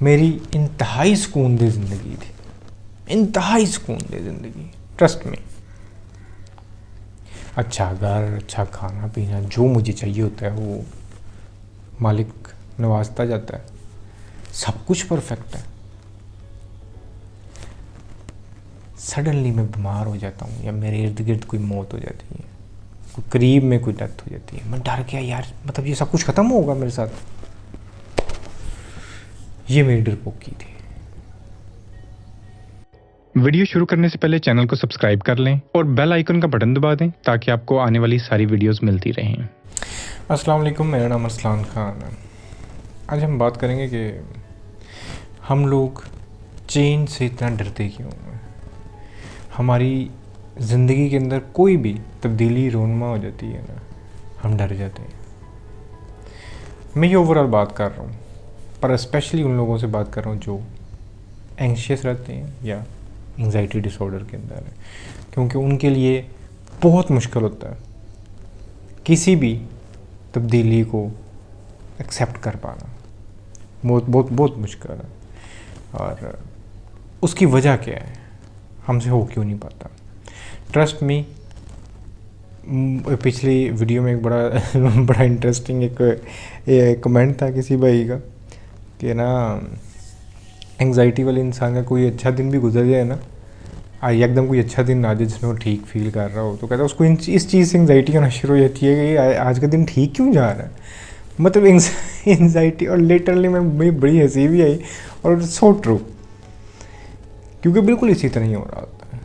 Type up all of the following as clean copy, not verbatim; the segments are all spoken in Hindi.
मेरी इंतहाई सुकून दे ज़िंदगी थी, इंतहाई सुकून दे ज़िंदगी, ट्रस्ट में। अच्छा घर, अच्छा खाना पीना, जो मुझे चाहिए होता है वो मालिक नवाजता जाता है, सब कुछ परफेक्ट है। सडनली मैं बीमार हो जाता हूँ या मेरे इर्द गिर्द कोई मौत हो जाती है, कोई करीब में कोई डेथ हो जाती है, मैं डर गया यार, मतलब ये सब कुछ ख़त्म होगा मेरे साथ। ये मेरी डरपोकी थी। वीडियो शुरू करने से पहले चैनल को सब्सक्राइब कर लें और बेल आइकन का बटन दबा दें ताकि आपको आने वाली सारी वीडियोस मिलती रहें। अस्सलाम वालेकुम, मेरा नाम अरसलान खान है। आज हम बात करेंगे कि हम लोग चेंज से इतना डरते क्यों हैं। हमारी ज़िंदगी के अंदर कोई भी तब्दीली रोनमा हो जाती है ना, हम डर जाते हैं। मैं ये ओवरऑल बात कर रहा हूँ, पर स्पेशली उन लोगों से बात कर रहा हूँ जो एंग्शियस रहते हैं या एंग्जाइटी डिसऑर्डर के अंदर है, क्योंकि उनके लिए बहुत मुश्किल होता है किसी भी तब्दीली को एक्सेप्ट कर पाना, बहुत बहुत बहुत मुश्किल है। और उसकी वजह क्या है, हमसे हो क्यों नहीं पाता। ट्रस्ट मी, पिछली वीडियो में एक बड़ा इंटरेस्टिंग एक कमेंट था किसी भाई का कि ना, एंग्जाइटी वाले इंसान का कोई अच्छा दिन भी गुजर जाए ना, एकदम कोई अच्छा दिन आ जाए जिसमें वो ठीक फील कर रहा हो, तो कहता है उसको इस चीज़ से एंग्जाइटी होना शुरू हो जाती है कि आज का दिन ठीक क्यों जा रहा है। मतलब एंग्जाइटी, और लिटरली मैं बड़ी हंसी भी आई और सो ट्रू, क्योंकि बिल्कुल इसी तरह ही हो रहा होता है।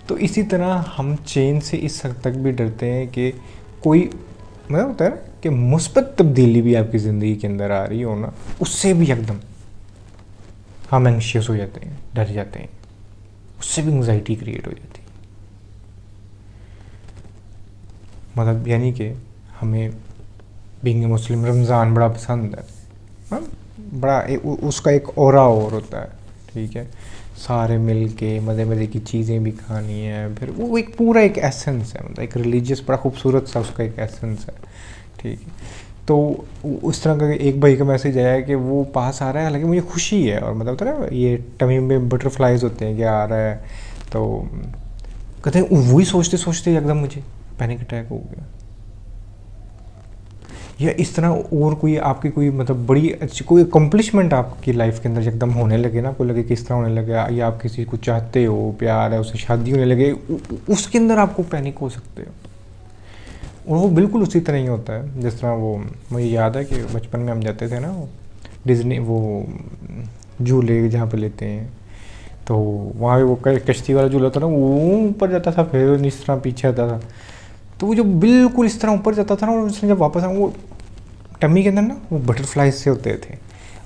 तो इसी तरह हम चेंज से इस हद तक भी डरते हैं कि कोई मतलब होता है ना कि मुस्बत तब्दीली भी आपकी ज़िंदगी के अंदर आ रही हो ना, उससे भी एकदम हम एंग्शियस हो जाते हैं, डर जाते हैं, उससे भी एंग्जाइटी क्रिएट हो जाती है। मतलब यानी कि हमें बीइंग ए मुस्लिम रमज़ान बड़ा पसंद है, हाँ? बड़ा उसका एक ऑरा और होता है, ठीक है, सारे मिल के मज़े मज़े की चीज़ें भी खानी है, फिर वो एक पूरा एक एसेंस है, मतलब एक रिलीजियस बड़ा खूबसूरत सा उसका एक एसेंस है, ठीक है। तो उस तरह का एक भाई का मैसेज आया है कि वो पास आ रहा है, हालांकि मुझे खुशी है, और मतलब होता है ना ये टमी में बटरफ्लाइज होते हैं कि आ रहा है, तो कहते हैं वही सोचते सोचते एकदम मुझे पैनिक अटैक हो गया। या इस तरह और कोई आपकी कोई मतलब बड़ी अच्छी कोई अकम्पलिशमेंट आपकी लाइफ के अंदर एकदम होने लगे ना, आपको लगे किस तरह होने लगे, या आप किसी को चाहते हो, प्यार है, उससे शादी होने लगे, उसके अंदर आपको पैनिक हो सकते हो। और वो बिल्कुल उसी तरह ही होता है जिस तरह वो, मुझे याद है कि बचपन में हम जाते थे ना वो डिज्नी, वो झूले जहाँ पे लेते हैं, तो वहाँ पे वो कश्ती वाला झूला था ना, वो ऊपर जाता था फिर इस तरह पीछे आता था, तो वो जो बिल्कुल इस तरह ऊपर जाता था ना, और उसने जब वापस आया वो टम्मी के अंदर ना वो बटरफ्लाइज से होते थे,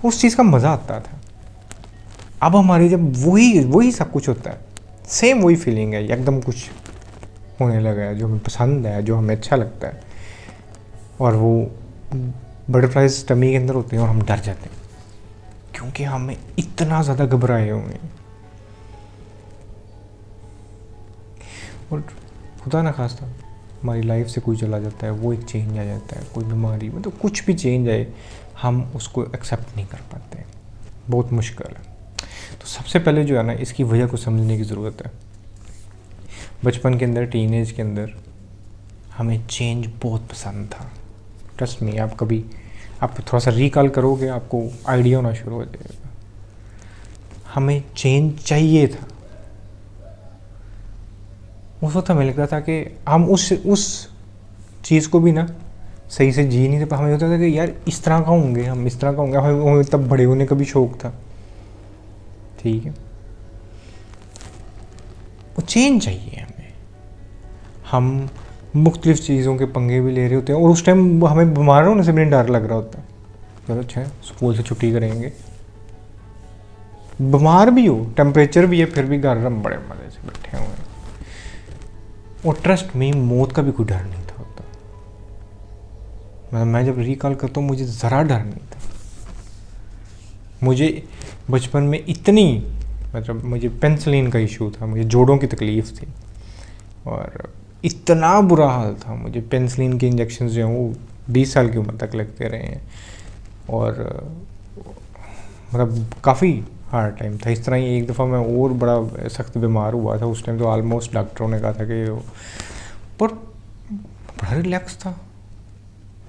उस चीज़ का मज़ा आता था। अब हमारी जब वही सब कुछ होता है, सेम वही फीलिंग है, एकदम कुछ होने लगा है जो हमें पसंद है, जो हमें अच्छा लगता है, और वो बटरफ्लाइज टमी के अंदर होते हैं और हम डर जाते हैं क्योंकि हमें इतना ज़्यादा घबराए हुए हैं। और खुदा ना खास्ता हमारी लाइफ से कोई चला जाता है, वो एक चेंज आ जाता है, कोई बीमारी, मतलब कुछ भी चेंज आए, हम उसको एक्सेप्ट नहीं कर पाते, बहुत मुश्किल है। तो सबसे पहले जो है ना, इसकी वजह को समझने की ज़रूरत है। बचपन के अंदर, टीनेज के अंदर हमें चेंज बहुत पसंद था। ट्रस्ट मी, आप थोड़ा सा रिकॉल करोगे, आपको आइडिया होना शुरू हो जाएगा। हमें चेंज चाहिए था। उस वक्त हमें लगता था कि हम उस चीज़ को भी ना सही से जी नहीं थे, पर हमें होता था कि यार इस तरह का होंगे, हम इस तरह का होंगे, हमें तब बड़े होने का भी शौक था, ठीक है। वो चेंज चाहिए हमें। हम मुख्तलिफ़ चीज़ों के पंगे भी ले रहे होते हैं, और उस टाइम हमें बीमार होने से भी डर लग रहा होता है। चलो अच्छा है, स्कूल से छुट्टी करेंगे, बीमार भी हो, टेम्परेचर भी है, फिर भी घर हम बड़े मज़े से बैठे हुए हैं। और ट्रस्ट में मौत का भी कोई डर नहीं था होता। मतलब मैं जब रिकॉल करता हूँ, मुझे ज़रा डर नहीं था। मुझे बचपन में इतनी, मतलब मुझे पेंसिलिन का इशू था, मुझे जोड़ों की तकलीफ़ थी, और इतना बुरा हाल था, मुझे पेंसिलिन के इंजेक्शन जो हैं वो 20 साल की उम्र तक लगते रहे हैं। और मतलब काफ़ी हार्ड टाइम था। इस तरह ही एक दफ़ा मैं और बड़ा सख्त बीमार हुआ था, उस टाइम तो ऑलमोस्ट डॉक्टरों ने कहा था कि पर बड़ा रिलैक्स था।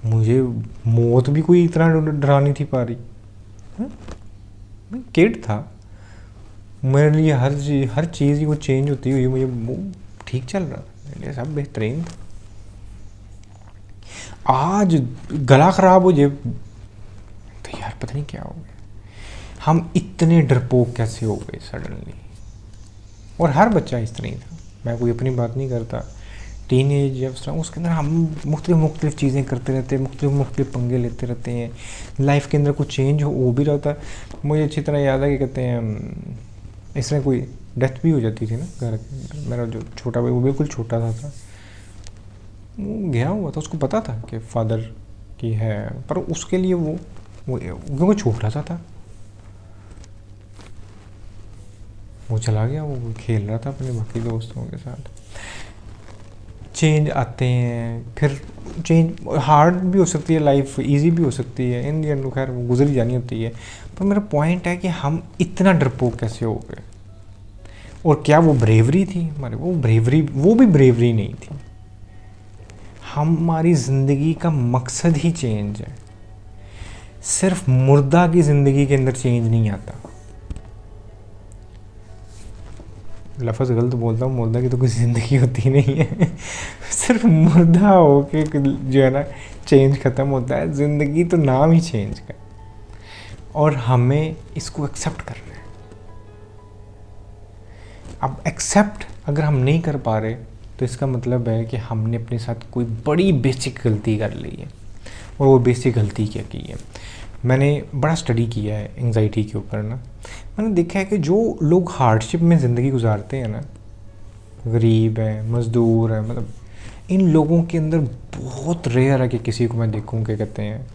मुझे मौत भी कोई इतना डरा नहीं थी पा रही। मैं किड था, मेरे लिए हर चीज़ ही वो चेंज होती हुई मुझे वो ठीक चल रहा था, मेरे लिए सब बेहतरीन था। आज गला ख़राब हो जाए तो यार पता नहीं क्या हो गया, हम इतने डरपोक कैसे हो गए सडनली। और हर बच्चा इस तरह ही था, मैं कोई अपनी बात नहीं करता। टीन एज जब उसके अंदर हम मुख्तलिफ़ चीज़ें करते रहते हैं, मुख्तलिफ़ पंगे लेते रहते हैं, लाइफ के अंदर कुछ चेंज हो भी रहा था। मुझे अच्छी तरह याद है कि कहते हैं इसमें कोई डेथ भी हो जाती थी ना घर के अंदर। मेरा जो छोटा भाई वो बिल्कुल छोटा था, वो गया हुआ था, उसको पता था कि फादर की है, पर उसके लिए वो क्योंकि छोटा सा था, वो चला गया, वो खेल रहा था अपने बाकी दोस्तों के साथ। चेंज आते हैं, फिर चेंज हार्ड भी हो सकती है लाइफ, इजी भी हो सकती है, इन दी एंड खैर वो गुजरी जानी होती है। पर मेरा पॉइंट है कि हम इतना डरपोक कैसे हो गए, और क्या वो ब्रेवरी थी हमारे? वो भी ब्रेवरी नहीं थी। हमारी ज़िंदगी का मकसद ही चेंज है। सिर्फ मुर्दा की ज़िंदगी के अंदर चेंज नहीं आता। लफ्ज़ गलत बोलता हूँ, मुर्दा की तो कोई ज़िंदगी होती नहीं है। सिर्फ मुर्दा हो के जो है ना चेंज ख़त्म होता है। ज़िंदगी तो नाम ही चेंज का, और हमें इसको एक्सेप्ट करना है। अब एक्सेप्ट अगर हम नहीं कर पा रहे तो इसका मतलब है कि हमने अपने साथ कोई बड़ी बेसिक गलती कर ली है। और वो बेसिक गलती क्या की है? मैंने बड़ा स्टडी किया है एंग्जाइटी के ऊपर ना। मैंने देखा है कि जो लोग हार्डशिप में ज़िंदगी गुजारते हैं ना, गरीब हैं, मज़दूर हैं, मतलब इन लोगों के अंदर बहुत रेयर है कि किसी को मैं देखूं कि कहते हैं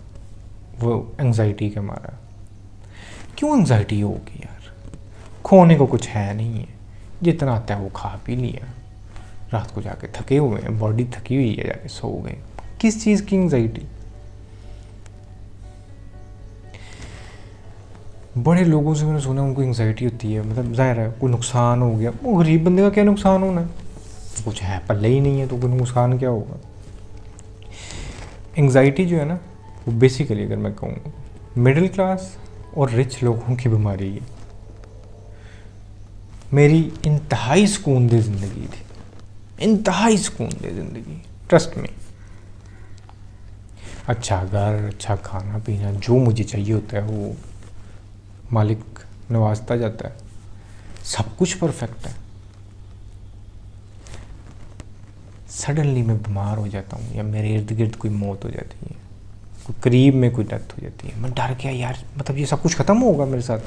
वो एंग्जाइटी के मारा। क्यों एंग्जाइटी होगी यार? खोने को कुछ है नहीं है, जितना आता है वो खा पी लिया, रात को जाके थके हुए हैं, बॉडी थकी हुई है, जाके सो गए। किस चीज़ की एंग्जाइटी? बड़े लोगों से मैंने सुना उनको एंग्जाइटी होती है, मतलब ज़ाहिर है कोई नुकसान हो गया। वो गरीब बंदे का क्या नुकसान होना है? कुछ है पल्ले ही नहीं है तो कोई नुकसान क्या होगा? एंग्जाइटी जो है ना वो बेसिकली अगर मैं कहूँ मिडिल क्लास और रिच लोगों की बीमारी है। मेरी इंतहाई सुकून दे ज़िंदगी थी, इंतहाई सुकून दे ज़िंदगी, ट्रस्ट में। अच्छा घर, अच्छा खाना पीना, जो मुझे चाहिए होता है वो मालिक नवाजता जाता है, सब कुछ परफेक्ट है। सडनली मैं बीमार हो जाता हूँ या मेरे इर्द गिर्द कोई मौत हो जाती है, कोई करीब में कोई डेथ हो जाती है, मैं डर गया यार, मतलब ये सब कुछ ख़त्म होगा मेरे साथ।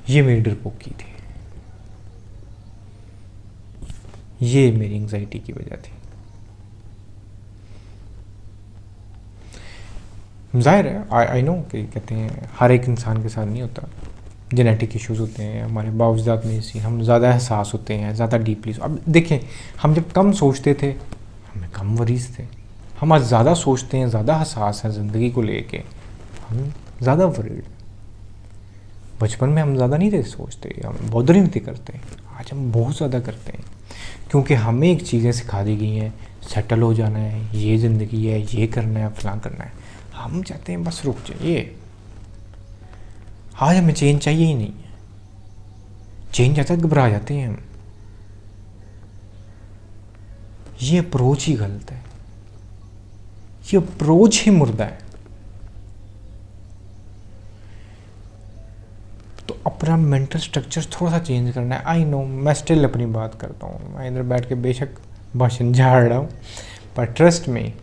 ये मेरी डरपोकी थी, ये मेरी एंग्जाइटी की वजह थी। जाहिर है आई नो कि कहते हैं हर एक इंसान के साथ नहीं होता, जेनेटिक इश्यूज़ होते हैं, हमारे बावजूद में इसी हम ज़्यादा एहसास होते हैं, ज़्यादा डीपली। अब देखें, हम जब कम सोचते थे हमें कम वरीज थे, हम आज ज़्यादा सोचते हैं, ज़्यादा एहसास है ज़िंदगी को लेके, हम ज़्यादा वरीड। बचपन में हम ज़्यादा नहीं थे सोचते, हम बॉदर ही नहीं करते, आज हम बहुत ज़्यादा करते हैं, क्योंकि हमें एक चीज़ें सिखा दी गई हैं, सेटल हो जाना है, ये ज़िंदगी है, ये करना है, फलां करना है। हम चाहते हैं बस रुक जाइए, आज हमें चेंज चाहिए ही नहीं है। चेंज आता है घबरा जाते हैं हम। ये अप्रोच ही गलत है, ये अप्रोच ही मुर्दा है। तो अपना मेंटल स्ट्रक्चर थोड़ा सा चेंज करना है। आई नो मैं स्टिल अपनी बात करता हूँ, मैं इधर बैठ के बेशक भाषण झाड़ रहा हूँ, पर ट्रस्ट में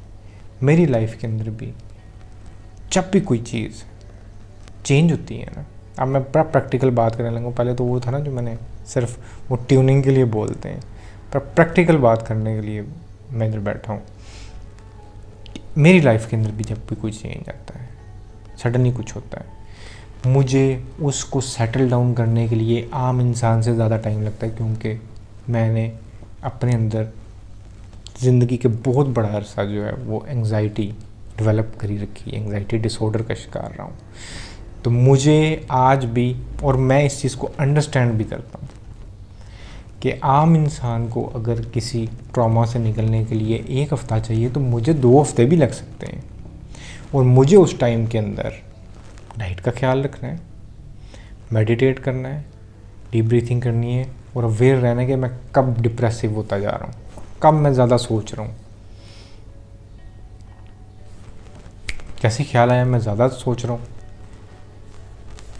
मेरी लाइफ के अंदर भी जब भी कोई चीज़ चेंज होती है ना, अब मैं बड़ा प्रैक्टिकल बात करने लगा। पहले तो वो था ना जो मैंने सिर्फ वो ट्यूनिंग के लिए बोलते हैं, पर प्रैक्टिकल बात करने के लिए मैं इधर बैठा हूँ। मेरी लाइफ के अंदर भी जब भी कोई चेंज आता है, सडनली कुछ होता है, मुझे उसको सेटल डाउन करने के लिए आम इंसान से ज़्यादा टाइम लगता है, क्योंकि मैंने अपने अंदर ज़िंदगी के बहुत बड़ा अरसा जो है वो एंग्जाइटी डेवलप करी रखी है, एंग्जाइटी डिसऑर्डर का शिकार रहा हूँ। तो मुझे आज भी, और मैं इस चीज़ को अंडरस्टैंड भी करता हूँ कि आम इंसान को अगर किसी ट्रॉमा से निकलने के लिए 1 हफ़्ता चाहिए तो मुझे 2 हफ्ते भी लग सकते हैं। और मुझे उस टाइम के अंदर डाइट का ख्याल रखना है, मेडिटेट करना है, डीप ब्रीथिंग करनी है और अवेयर रहना है कि मैं कब डिप्रेसिव होता जा रहा हूँ, कब मैं ज़्यादा सोच रहा हूँ। जैसे ख्याल आया मैं ज़्यादा सोच रहा हूँ,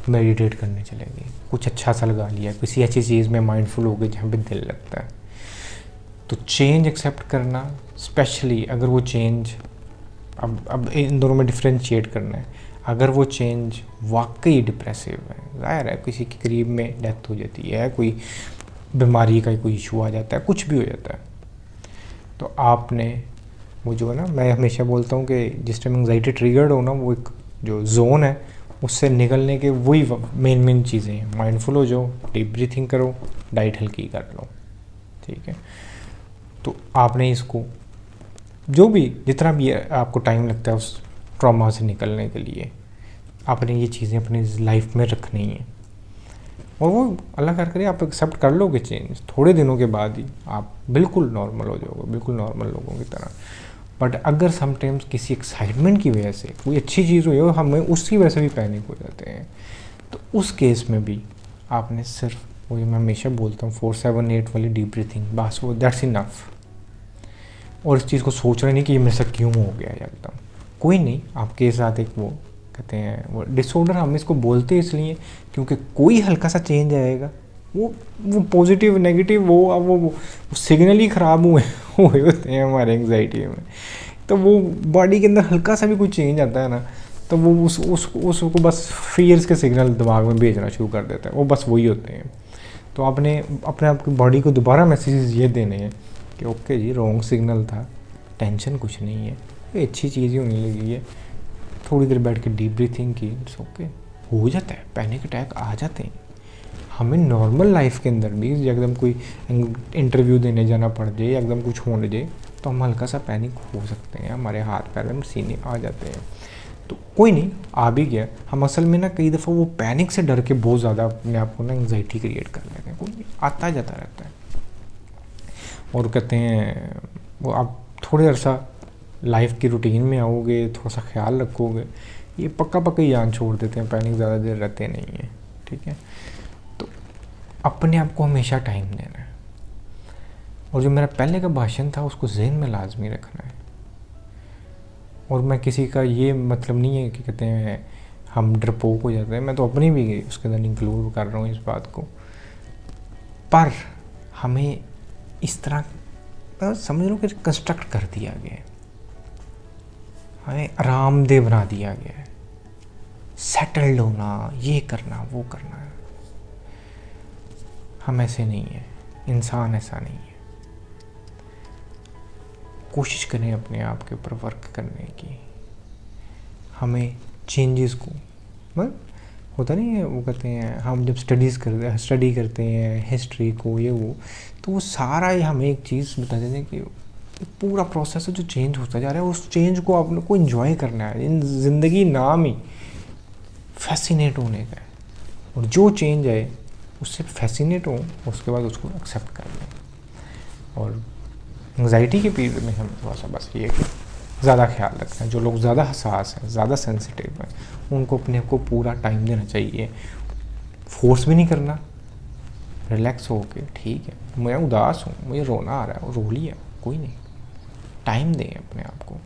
मेडिटेट करने चले गए, कुछ अच्छा सा लगा लिया, किसी अच्छी चीज़ में माइंडफुल हो गए जहाँ पे दिल लगता है। तो चेंज एक्सेप्ट करना, स्पेशली अगर वो चेंज, अब इन दोनों में डिफ्रेंशिएट करना है। अगर वो चेंज वाकई डिप्रेसिव है, ज़ाहिर है किसी के करीब में डेथ हो जाती है, कोई बीमारी का कोई इशू आ जाता है, कुछ भी हो जाता है, तो आपने वो जो है ना, मैं हमेशा बोलता हूँ कि जिस टाइम एंग्जाइटी ट्रिगर्ड हो ना, वो एक जो जोन है उससे निकलने के वही मेन चीज़ें हैं। माइंडफुल हो जाओ, डीप ब्रीथिंग करो, डाइट हल्की कर लो, ठीक है। तो आपने इसको जो भी जितना भी आपको टाइम लगता है उस ट्रॉमा से निकलने के लिए, आपने ये चीज़ें अपनी लाइफ में रखनी है। और वो अल्लाह कर करे आप एक्सेप्ट कर लोगे चेंज, थोड़े दिनों के बाद ही आप बिल्कुल नॉर्मल हो जाओगे, बिल्कुल नॉर्मल लोगों की तरह। बट अगर समटाइम्स किसी एक्साइटमेंट की वजह से कोई अच्छी चीज़ हुई और हमें उसकी वजह से भी पैनिक हो जाते हैं, तो उस केस में भी आपने सिर्फ वही मैं हमेशा बोलता हूँ 4-7-8 वाली डीप ब्रीथिंग, बस वो दैट्स इनफ। और इस चीज़ को सोच रहे नहीं कि ये मेरे साथ क्यों हो गया एकदम, कोई नहीं, आपके साथ एक वो कहते हैं वो डिसऑर्डर, हम इसको बोलते हैं इसलिए क्योंकि कोई हल्का सा चेंज आएगा, वो पॉजिटिव नेगेटिव वो सिग्नल ही ख़राब हुए होते हैं हमारे एंग्जाइटी में। तो वो बॉडी के अंदर हल्का सा भी कोई चेंज आता है ना, तो वो उसको बस फियर्स के सिग्नल दिमाग में भेजना शुरू कर देता है, वो बस वही होते हैं। तो आपने अपने आप की बॉडी को दोबारा मैसेजेस ये देने हैं कि ओके जी, रॉन्ग सिग्नल था, टेंशन कुछ नहीं है, ये अच्छी चीज़ ही होने लगी है। थोड़ी देर बैठ के डीप ब्रीथिंग की, इट्स ओके, हो जाता है, पैनिक अटैक आ जाते हैं। हमें नॉर्मल लाइफ के अंदर भी एकदम कोई इंटरव्यू देने जाना पड़ जाए, एकदम कुछ होने जाए, तो हम हल्का सा पैनिक हो सकते हैं, हमारे हाथ पैर में सीने आ जाते हैं। तो कोई नहीं, आ भी गया, हम असल में ना कई दफ़ा वो पैनिक से डर के बहुत ज़्यादा अपने आप को ना एंग्जाइटी क्रिएट कर लेते हैं। कोई नहीं, आता जाता रहता है। और कहते हैं वो आप थोड़े अर्सा लाइफ की रूटीन में आओगे, थोड़ा सा ख्याल रखोगे, ये पक्का ही जान छोड़ देते हैं, पैनिक ज़्यादा देर रहते नहीं हैं, ठीक है। तो अपने आप को हमेशा टाइम देना है। और जो मेरा पहले का भाषण था उसको ज़हन में लाजमी रखना है। और मैं किसी का ये मतलब नहीं है कि कहते हैं हम डरपोक हो जाते हैं, मैं तो अपनी भी उसके अंदर इंक्लूड कर रहा हूँ इस बात को। पर हमें इस तरह समझ लो कि कंस्ट्रक्ट कर दिया गया है, हमें आरामदेह बना दिया गया है, सेटल्ड होना, ये करना वो करना। हम ऐसे नहीं है, इंसान ऐसा नहीं है। कोशिश करें अपने आप के ऊपर वर्क करने की। हमें चेंजेस को मतलब होता नहीं है, वो कहते हैं हम जब स्टडी करते हैं हिस्ट्री को, ये वो, तो वो सारा ही हमें एक चीज़ बता देते हैं कि पूरा प्रोसेस है जो चेंज होता जा रहा है, उस चेंज को आपने को एंजॉय करना है। इन ज़िंदगी नाम ही फैसिनेट होने का है, और जो चेंज आए उससे फैसिनेट हो, उसके बाद उसको एक्सेप्ट कर लें। और एंग्जाइटी के पीरियड में हमें थोड़ा सा बस ये कि ज़्यादा ख्याल रखना है। जो लोग ज़्यादा हसास हैं, ज़्यादा सेंसिटिव हैं, उनको अपने आप को पूरा टाइम देना चाहिए। फोर्स भी नहीं करना, रिलैक्स हो के ठीक है मैं उदास हूँ, मुझे रोना आ रहा है, रो लिया, कोई नहीं, टाइम दें अपने आप को,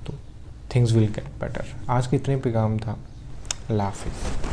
तो थिंग्स विल गेट बेटर। आज के इतने पैगाम था। अल्लाह हाफिज़।